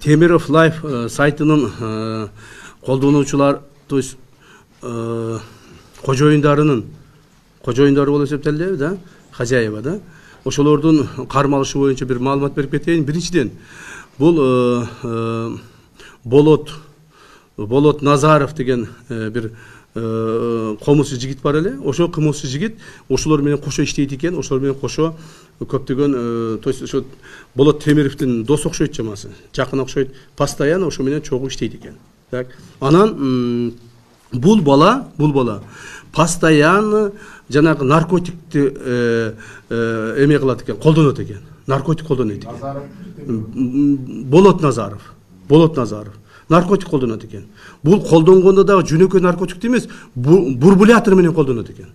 Темиров Лайф сайтының қолданушылар, то есть қожайындарының, қожайындары болып есептеледі, да, хозяева, да. Ошолордун кармалышы боюнча бир маалымат берип кетейин. Биринчиден, бул Болот Назаров деген бир комузчу жигит бар эле. Ошол комузчу жигит ошолор менен кошо иштейт экен. Ошолор менен кошо көптөгөн, то есть ошо Болот Темировдун дос окшойт чамасы, жакын окшойт, постоянно ошо менен чогуу иштейт экен. Так. Анан бул бала постоянно жанагы наркотикти эме кылат экен, колдонот экен. Наркотик колдонот экен. Болот Назаров. Наркотик колдонот экен. Бул колдонгондо дагы жөнөкөй наркотик эмес, бурбулятор менен колдонот экен.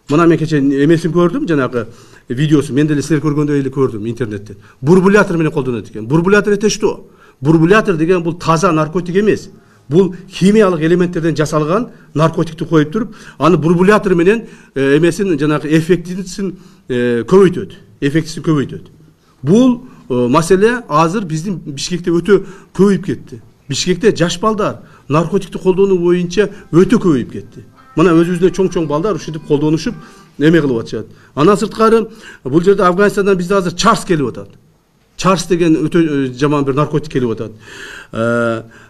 Мына мен кече эмесин көрдүм, жанагы видеосу, мен деле силер көргөндөй эле көрдүм интернеттен. Бурбулятор менен колдонот экен. Бурбулятор это что? Бурбулятор деген бул таза наркотик эмес. Бул химиялык элементтерден жасалган наркотикти коюп туруп, аны бурбулятор менен эмесин жанагы эффектисин көбөйтөт. Бул маселе азыр биздин Бишкекте өтө көбөйүп кетти. Бишкекте жаш балдар наркотикти колдонуу боюнча өтө көбөйүп кетти. Мына өзүбүздө чоң балдар ушинтип колдонушуп эме кылып атышат. Андан сырткары бул жерде Афганистандан бизде азыр чарс келип атат. Чарс деген өтө жаман бир наркотик келип атат.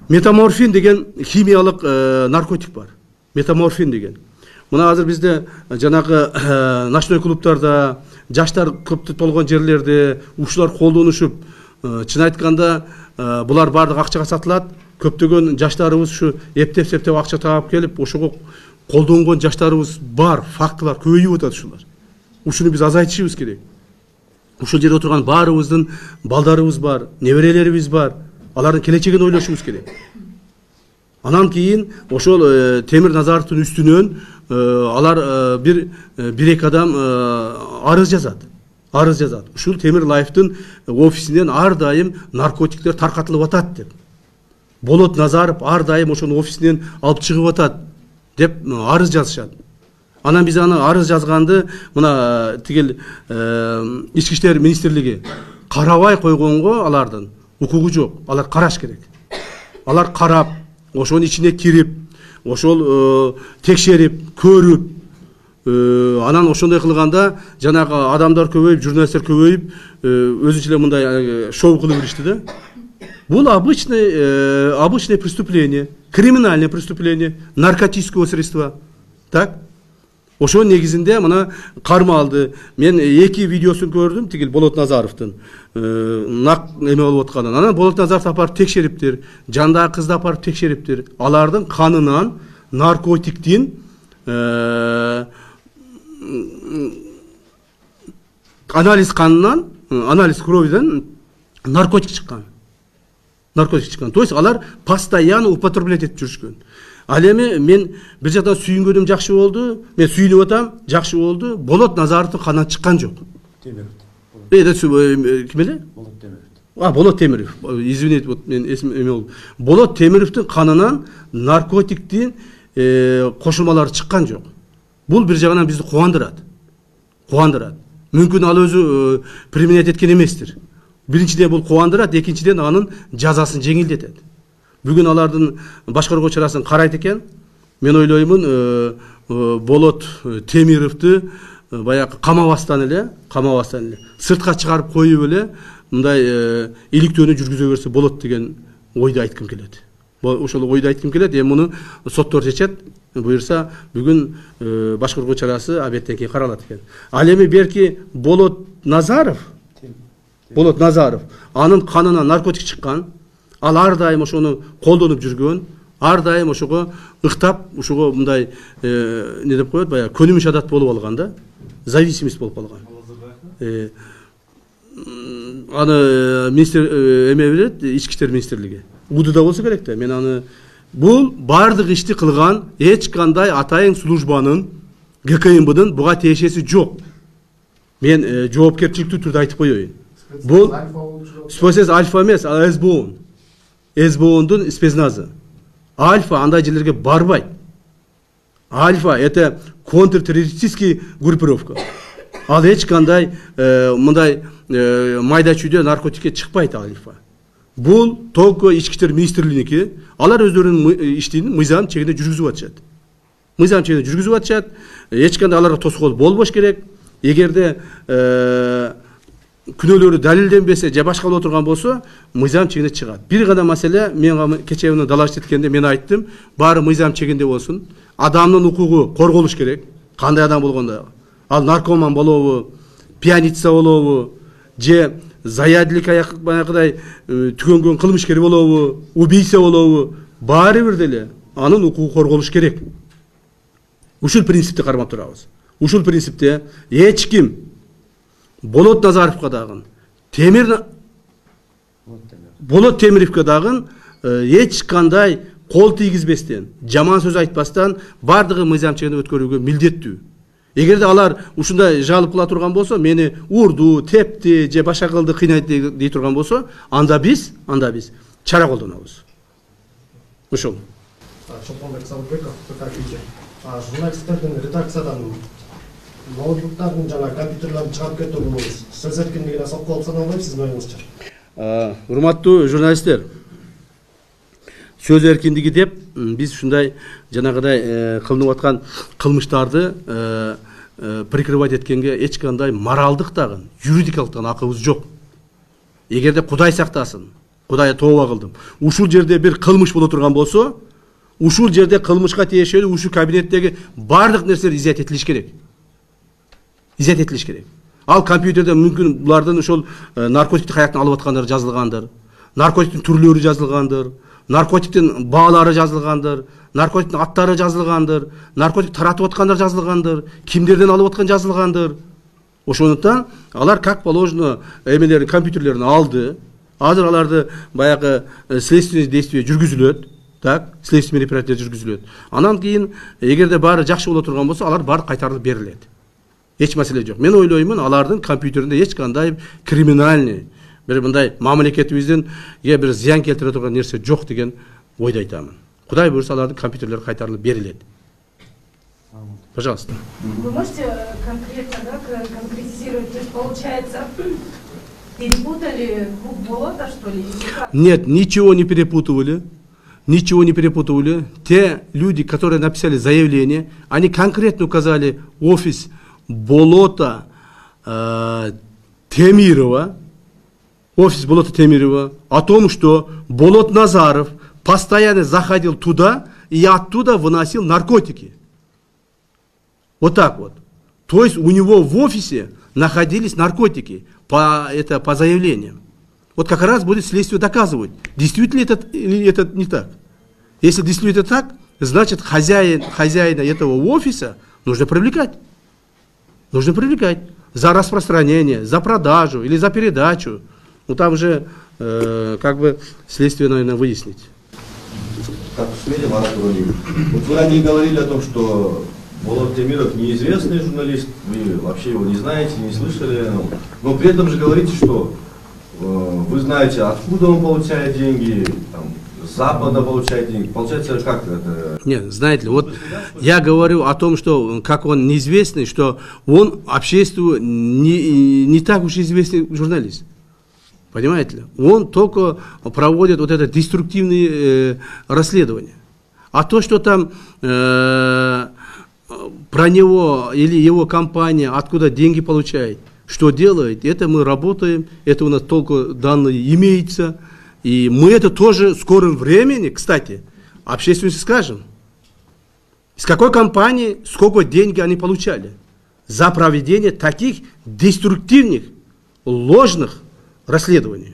Метаморфин деген химиялык наркотик бар. Метаморфин деген. Мына азыр бизде жанагы ночной клубтарда, жаштар көп болгон жерлерде ушулар колдонушуп, чын айтканда булар бардык акчага сатылат. Көптөгөн жаштарыбыз ушу эптеп акча таап келип, ошого колдонгон жаштарыбыз бар, фактылар көбөйүп атат ушулар. Ушуну биз азайтышыбыз керек. Ушул жерде отурган баарыбыздын балдарыбыз бар, неберелерибиз бар. Алардын келечегин ойлошубуз керек. Анан кийин ошол Темир Назаровдун үстүнөн алар бир-эки адам арыз жазат. Ушул Темир Лайфтын офисинен ар дайым наркотиктер таркатылып атат деп. Болот Назаров ар дайым ошонун офисинен алып чыгып атат деп арыз жазышат. Анан биз аны арыз жазганды мына тигил Ички иштер министрлиги карабай койгонго алардын укугу жок. Алар караш керек. Алар карап, ошонун ичине кирип, ошол текшерип, көрүп, анан ошондой кылганда жанагы адамдар көбөйүп, журналисттер көбөйүп, өзүнчө эле мындай шоу кылып беришти да. Бул обычное преступление, криминальное преступление, наркотического средства. Так? Ошонун негизинде мына кармалды. Мен эки видеосун көрдүм, тигил Болот Назаровдун нак эме болуп атканын. Анан Болот Назаров апарып текшериптир, жандагы кызды апарып текшериптир. Алардын канынан наркотиктин анализ канынан, анализ кровиден наркотик чыккан. То есть алар постоянно употреблять этип жүрүшкөн. Ал эми мен бир жактан сүйүнгөнүм жакшы болду, мен сүйүнүп атам, жакшы болду. Болот Назаровдун канынан чыккан жок. Темиров. Ким эле? Болот Темиров. Болот Темиров. Извините, вот мен эсим эме болду. Болот Темировдун канынан наркотиктин кошулмалары чыккан жок. Бул бир жагынан бизди кубандырат. Мүмкүн ал өзү применять эткен эместир. Биринчиден бул кубандырат, экинчиден анын жазасын жеңилдетет. Бүгүн алардын башкаруу чарасын карайт экен. Мен ойлоймун, Болот Темировду баягы камабастан эле, сыртка чыгарып коюп эле, мындай иликтөөнү жүргүзө берсе болот деген ойду айткым келет. Ошол ойду айткым келет. Эми муну соттор чечет. Буюрса, бүгүн башкаруу чарасы абеттен кийин каралат экен. Ал эми берки Болот Назаров, анын канынан наркотик чыккан. Ал ар дайым ошону колдонуп жүргөн, ар дайым ошого ыктап, ошого мындай не деп коет, баягы көнүмүш адат болуп алган да, зависимость болуп калган. Аны министр эме билет, Ички иштер министрлиги. Удуда болсо керек да. Мен аны бул бардык ишти кылган эч кандай атайын службанын ГКМБдын буга тиешеси жок. Мен жоопкерчиликтүү түрдө айтып коеюн. Бул спецназ Альфа эмес, СБОндун спецназы. Альфа андай жерлерге барбайт. Альфа это контртеррористический группировка. Ал эч кандай мындай майда чүйдө наркотикке чыкпайт Альфа. Бул только ички иштер министрлигиники. Алар өздөрүнүн иштин мыйзам чегинде жүргүзүп атышат. Мыйзам чегинде жүргүзүп атышат. Эч кандай аларга тоскоол болбош керек. Эгерде күнөөлөрү далилденбесе же башка боло турган болсо, мыйзам чегинде чыгат. Бир гана маселе, мен кечээ күнү далашып кеткенде мен айттым, баары мыйзам чегинде болсун. Адамдын укугу корголуш керек. Кандай адам болгондо. Ал наркоман болобу, пьяница болобу, же заядлик аяк баягыдай түгөнгөн кылмышкер болобу, убийца болобу, баары бир деле анын укугу корголуш керек. Ушул принципти кармап турабыз. Ушул принципте эч ким Болот Назаровго дагы, Болот Темировго дагы эч кандай кол тийгизбестен, жаман сөз айтпастан бардыгы мыйзам чегинде өткөрүүгө милдеттүү. Эгерде алар ушундай жалып кыла турган болсо, мени урду, тепти же башка кылды кыйнайт дей турган болсо, анда биз чара колдонобуз. Ушул. Чолпонбек Сабырбеков, ТК. Журналисттердин редакциядан ноутбуктардын жана компьютерлердин чыгарып кетүүгү сөз эркиндигине сокку болуп саналбайбы сиздин оюңузча? Урматтуу журналисттер, сөз эркиндиги деп биз ушундай жанагыдай кылынып аткан кылмыштарды прикрывать эткенге эч кандай моралдык дагы, юридикалык дагы акыбыз жок. Эгерде Кудай сактасын, Кудай тооба кылдым, ушул жерде бир кылмыш боло турган болсо, ушул жерде кылмышка тиешелүү ушул кабинеттеги бардык нерселер изят этилиш керек. Изят этилиш керек. Ал компьютерде мүмкүн булардын ошол наркотикти каяктан алып аткандары жазылгандыр, наркотиктин түрлөрү жазылгандыр, наркотиктин баалары жазылгандыр, наркотиктин аттары жазылгандыр, наркотик таратып аткандар жазылгандыр, кимдерден алып аткан жазылгандыр. Ошондуктан алар как положено эмелерин компьютерлерин алды. Азыр аларды баягы следственный действие жүргүзүлөт. Так, следственный мероприятие жүргүзүлөт. Анан кийин эгерде баары жакшы боло турган болсо, алар баары кайтарылып берилет. Эч маселе жок. Мен ойлоймун, алардын компьютеринде эч кандай криминальный бир мындай мамлекетибиздин бир зыян келтире турган нерсе жок деген ойду айтамын. Кудай буйрса алардын компьютерлери кайтарылып берилет. Пожалуйста. Вы можете конкретно, конкретизировать, то есть получается, перепутали болото, что ли? Нет, ничего не перепутывали. Ничего не перепутывали. Те люди, которые написали заявление, они конкретно указали офис Болота Темирова, офис Болота Темирова, о том, что Болот Назаров постоянно заходил туда и оттуда выносил наркотики. Вот так вот. То есть у него в офисе находились наркотики по заявлениям. Вот как раз будет следствие доказывать, действительно или это не так. Если действительно это так, значит хозяина этого офиса нужно привлекать. Нужно привлекать за распространение, за продажу или за передачу. Ну там же как бы следствие, наверное, выяснить. Как усмели, Марат Владимирович. Вот вы ранее говорили о том, что Болот Темиров неизвестный журналист, вы вообще его не знаете, не слышали, но при этом же говорите, что вы знаете, откуда он получает деньги, там, с Запада получает деньги. Получается, как это? Нет, знаете ли, вот я говорю о том, что как он неизвестный, что он обществу не так уж известный журналист. Понимаете ли? Он только проводит вот это деструктивные расследования. А то, что там про него или его компания, откуда деньги получает, что делает, это мы работаем, это у нас только данные имеется. И мы это тоже в скором времени, кстати, общественности скажем. С какой компании, сколько денег они получали за проведение таких деструктивных, ложных расследований.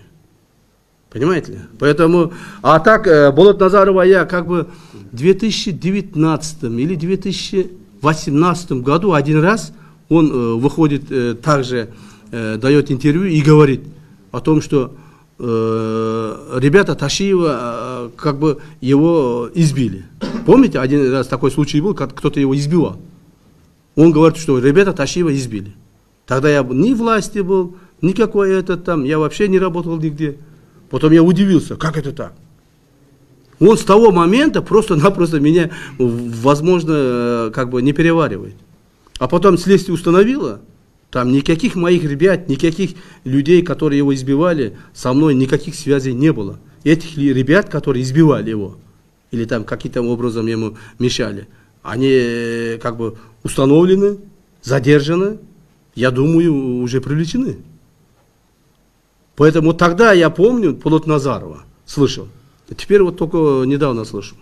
Понимаете ли? Поэтому, а так, Болот Назарова я как бы в 2019 или 2018 году один раз он выходит, также дает интервью и говорит о том, что ребята Ташиева как бы его избили. Помните, один раз такой случай был, как кто-то его избивал. Он говорит, что ребята Ташиева избили. Тогда я ни власти был, никакой я вообще не работал нигде. Потом я удивился, как это так? Он с того момента просто-напросто меня, возможно, как бы не переваривает. А потом следствие установило, Там никаких моих ребят, никаких людей, которые его избивали, со мной никаких связей не было. Этих ребят, которые избивали его, или там каким-то образом ему мешали, они как бы установлены, задержаны, я думаю, уже привлечены. Поэтому тогда я помню Полот Назарова, слышал. Теперь вот только недавно слышу.